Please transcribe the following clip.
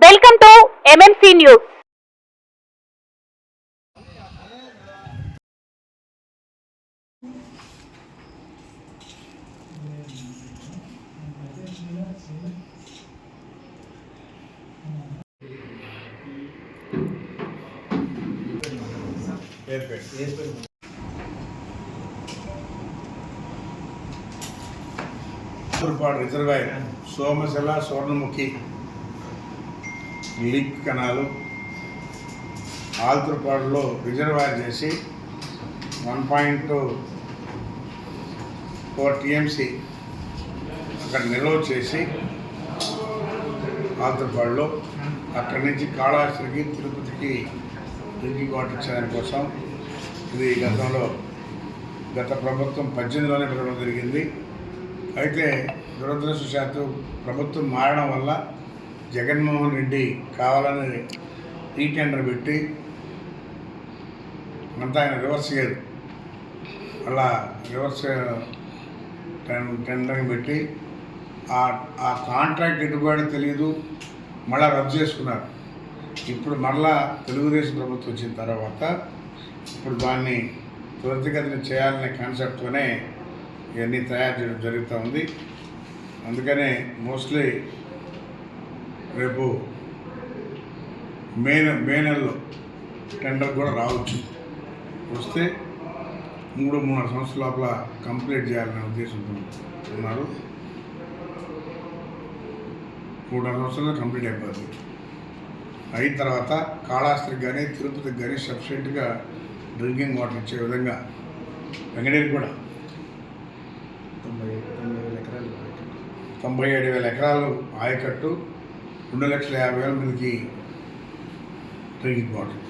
Welcome to MMC news. Reservoir Somasila Swarnamukhi link canal ఆల్తూర్పాడులో reservoir చేసి 1.4 TMC అక్కడ నిల్వ చేసి ఆల్తూర్పాడులో అక్కడి నుంచి కాళహస్తికి తిరుపతికి డ్రింకింగ్ వాటర్ ఇచ్చడానికి కోసం ఇది గత ప్రభుత్వం 18లోనే పెట్టడం జరిగింది. అయితే దురదృష్టవశాత్తు ప్రభుత్వం మారడం వల్ల జగన్మోహన్ రెడ్డి కావాలని రీటెండర్ పెట్టి అంతా ఆయన రివర్స్ చేయరు, అలా రివర్స్ టెండరింగ్ పెట్టి ఆ కాంట్రాక్ట్ ఎటుబడి తెలియదు, మళ్ళీ రద్దు చేసుకున్నారు. ఇప్పుడు మళ్ళా తెలుగుదేశం ప్రభుత్వం వచ్చిన తర్వాత ఇప్పుడు దాన్ని త్వరితగతిన చేయాలనే కాన్సెప్ట్తోనే ఇవన్నీ తయారు చేయడం జరుగుతూ ఉంది. అందుకనే మోస్ట్లీ రేపు మే నెలలో టెండర్ కూడా రావచ్చు. వస్తే 3.5 సంవత్సరాల లోపల కంప్లీట్ చేయాలనే ఉద్దేశంతో ఉన్నారు. 3.5 సంవత్సరాలు కంప్లీట్ అయిపోతుంది. అయిన తర్వాత కాళహస్తికి కానీ తిరుపతికి కానీ సఫిషియెంట్గా డ్రింకింగ్ వాటర్ ఇచ్చే విధంగా వెంకటగిరి కూడా 97,000 ఎకరాలు ఆయకట్టు 2,50,000 మందికి డ్రింకింగ్ వాటర్.